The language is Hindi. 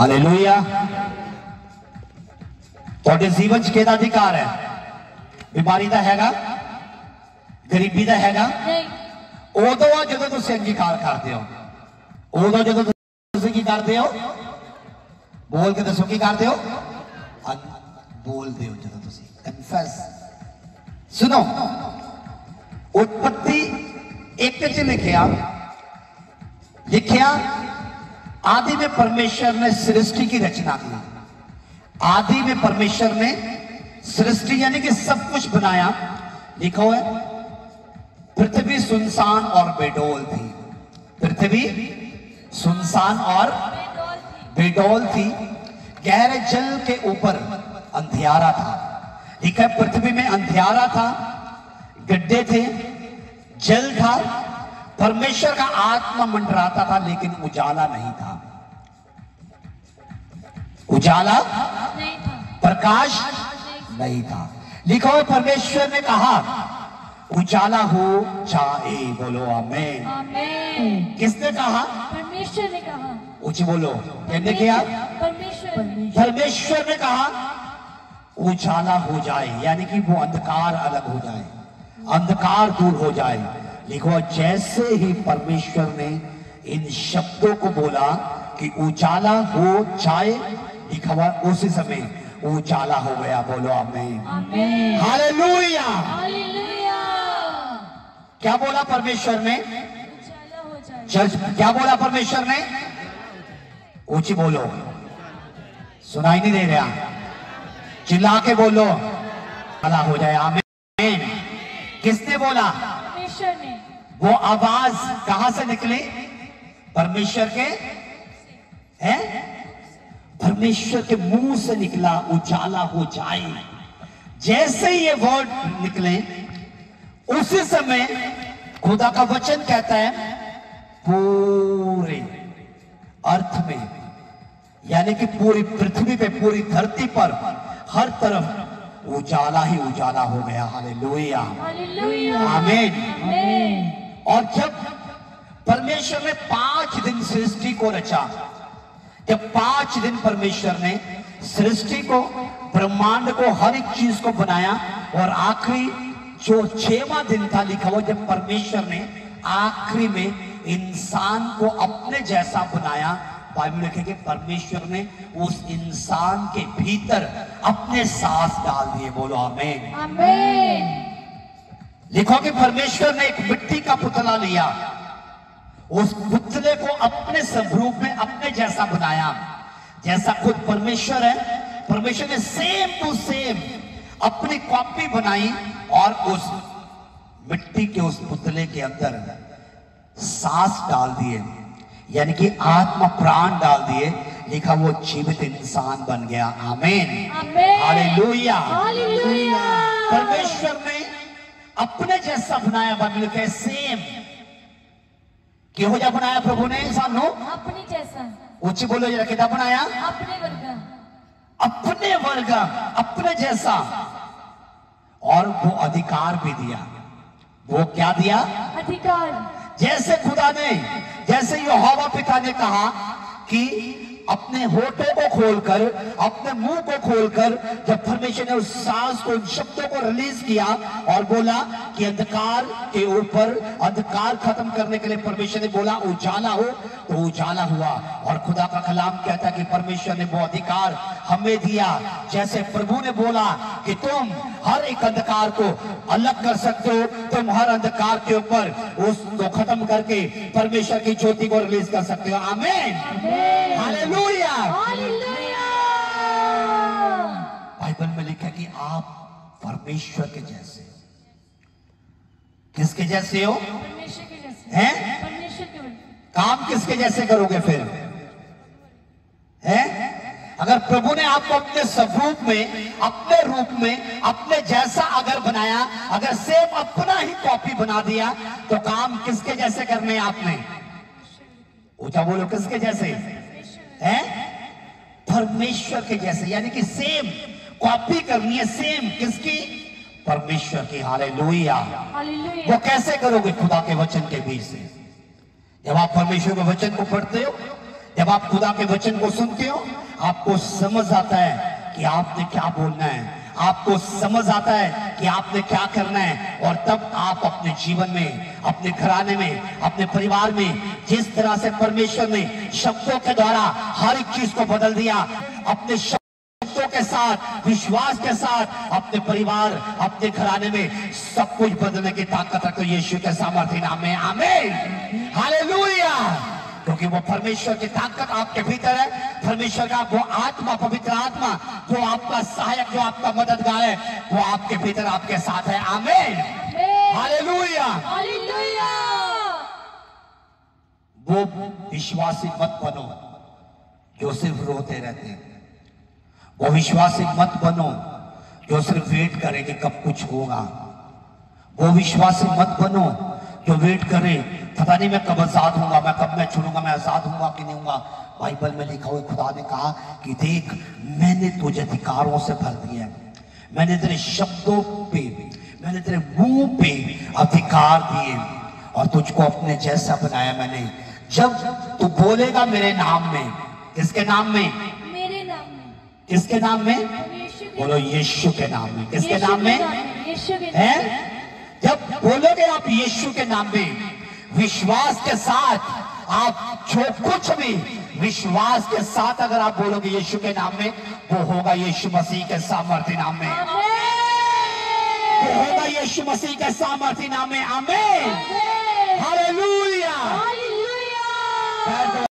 हालेलुया। ਤੁਹਾਡੇ ਜੀਵਨ ਚ ਕਿਹਦਾ ਅਧਿਕਾਰ ਹੈ? ਬਿਮਾਰੀ ਦਾ ਹੈਗਾ, ਗਰੀਬੀ ਦਾ ਹੈਗਾ? ਨਹੀਂ। ਉਦੋਂ ਆ ਜਦੋਂ ਤੁਸੀਂ ਅੰਗੀਕਾਰ ਕਰਦੇ ਹੋ, ਉਦੋਂ ਜਦੋਂ ਤੁਸੀਂ ਕੀ ਕਰਦੇ ਹੋ? बोल के दसो की करते हो? बोलते हो जब तुसी कन्फेस। सुनो, उत्पत्ति एक च लिखिया आदि में परमेश्वर ने सृष्टि की रचना की। आदि में परमेश्वर ने सृष्टि यानी कि सब कुछ बनाया। लिखो है पृथ्वी सुनसान और बेडौल थी। पृथ्वी सुनसान और बेडौल थी, गहरे जल के ऊपर अंधियारा था। ठीक है, पृथ्वी में अंधियारा था, गड्ढे थे, जल था, परमेश्वर का आत्मा मंडराता था, लेकिन उजाला नहीं था। उजाला नहीं था, प्रकाश नहीं था। लिखो परमेश्वर ने कहा उजाला हो जाए। बोलो आमीन। आमीन। किसने कहा? परमेश्वर ने कहा। ऊंची बोलो, कहने किया? परमेश्वर ने कहा उजाला हो जाए, यानी कि वो अंधकार अलग हो जाए, अंधकार दूर हो जाए। लिखो जैसे ही परमेश्वर ने इन शब्दों को बोला कि उजाला हो जाए, लिखा हुआ उसी समय उजाला हो गया। बोलो आमीन। आमीन। हालेलुया। हालेलुया। क्या बोला परमेश्वर ने? उजाला हो जाए। चर्च क्या बोला परमेश्वर ने? ऊंची बोलो, सुनाई नहीं दे रहा, चिल्ला के बोलो, भला हो जाए। आमीन। किसने बोला? परमेश्वर ने। वो आवाज कहां से निकली? परमेश्वर के हैं, परमेश्वर के मुंह से निकला उजाला हो जाए। जैसे ही ये वर्ड निकले उसी समय खुदा का वचन कहता है पूरे अर्थ में, यानी कि पूरी पृथ्वी पे, पूरी धरती पर हर तरफ उजाला ही उजाला हो गया। हालेलुया। हालेलुया। आमीन। आमीन। और जब परमेश्वर ने 5 दिन सृष्टि को रचा, जब 5 दिन परमेश्वर ने सृष्टि को, ब्रह्मांड को, हर एक चीज को बनाया, और आखिरी जो 6वां दिन था, लिखा हुआ जब परमेश्वर ने आखिरी में इंसान को अपने जैसा बनाया, बाइबल लिखे कि परमेश्वर ने उस इंसान के भीतर अपने सांस डाल दिए। बोलो आमीन। आमीन। लिखो कि परमेश्वर ने एक मिट्टी का पुतला लिया, उस पुतले को अपने स्वरूप में अपने जैसा बनाया, जैसा खुद परमेश्वर है। परमेश्वर ने सेम टू सेम अपनी कॉपी बनाई और उस मिट्टी के उस पुतले के अंदर सांस डाल दिए, यानी कि आत्मा प्राण डाल दिए। लिखा वो जीवित इंसान बन गया। आमीन। हालेलुया। हालेलुया। परमेश्वर ने अपने जैसा बनाया। बाइबल के सेम किहो जा बनाया प्रभु ने सानू अपने जैसा। ऊंची बोलो जरा, कितना बनाया? अपने वर्गा, अपने वर्गा, अपने जैसा। और वो अधिकार भी दिया। वो क्या दिया? अधिकार। जैसे खुदा ने, जैसे यहोवा पिता ने कहा कि अपने होठों को खोलकर, अपने मुंह को खोलकर, जब परमेश्वर ने उस सांस को, उन शब्दों को रिलीज किया और बोला कि अंधकार के ऊपर अंधकार खत्म करने के लिए परमेश्वर ने बोला उजाला हो, तो उजाला हुआ। और खुदा का कलाम कहता है कि परमेश्वर ने वो अधिकार हमें दिया। जैसे प्रभु ने बोला कि तुम हर एक अंधकार को अलग कर सकते हो, तुम हर अंधकार के ऊपर उसको खत्म करके परमेश्वर की ज्योति को रिलीज कर सकते हो। आमीन। हालेलुया। हालेलुया। बाइबल में लिखा कि आप परमेश्वर के जैसे। किसके जैसे हो? परमेश्वर के जैसे हैं। परमेश्वर के काम किसके जैसे करोगे फिर? हैं? अगर प्रभु ने आपको अपने स्वरूप में, अपने रूप में, अपने जैसा अगर बनाया, अगर सेम अपना ही कॉपी बना दिया, तो काम किसके जैसे करने आपने? ऊंचा बोलो, किसके जैसे हैं? परमेश्वर के जैसे, यानी कि सेम कॉपी करनी है। सेम किसकी? परमेश्वर की। हालेलुया। वो कैसे करोगे? खुदा के वचन के बीच से। जब आप परमेश्वर के वचन को पढ़ते हो, जब आप खुदा के वचन को सुनते हो, आपको समझ आता है कि आपने क्या बोलना है, आपको समझ आता है कि आपने क्या करना है, और तब आप अपने जीवन में, अपने घराने में, अपने परिवार में जिस तरह से परमेश्वर ने शब्दों के द्वारा हर एक चीज को बदल दिया, अपने शब्दों के साथ, विश्वास के साथ अपने परिवार, अपने घराने में सब कुछ बदलने की ताकत रखो यीशु के सामर्थ्य नाम में। आमीन, हालेलुया। क्योंकि वो परमेश्वर की ताकत आपके भीतर है, परमेश्वर का वो आत्मा, पवित्र आत्मा जो आपका सहायक, जो आपका मददगार है, वो आपके भीतर, आपके साथ है। आमीन, हालेलुया, हालेलुया। वो विश्वासी मत बनो जो सिर्फ रोते रहते हैं, वो विश्वासी मत बनो जो सिर्फ वेट करे कि कब कुछ होगा, वो विश्वासी मत बनो जो वेट करे, पता नहीं मैं कब आजाद होऊंगा, मैं कब मैं छूंगा, मैं आजाद होऊंगा कि नहीं होऊंगा। बाइबल में लिखा हुआ खुदा ने कहा कि देख, मैंने तुझे अधिकारों से भर दिया है, मैंने तेरे शब्दों पे, मैंने तेरे मुंह पे अधिकार दिए और तुझको अपने जैसा बनाया मैंने। जब तू बोलेगा मेरे नाम में, किसके नाम में? मेरे नाम में। किसके नाम में? बोलो यीशु के नाम में। किसके नाम में? यीशु के है? जब बोलोगे आप यीशु के नाम में, विश्वास के साथ, आप जो कुछ भी विश्वास के साथ अगर आप बोलोगे यीशु के नाम में, वो होगा यीशु मसीह के सामर्थ्य नाम में, वो होगा यीशु मसीह के सामर्थ्य नाम में। आमीन, हालेलुया।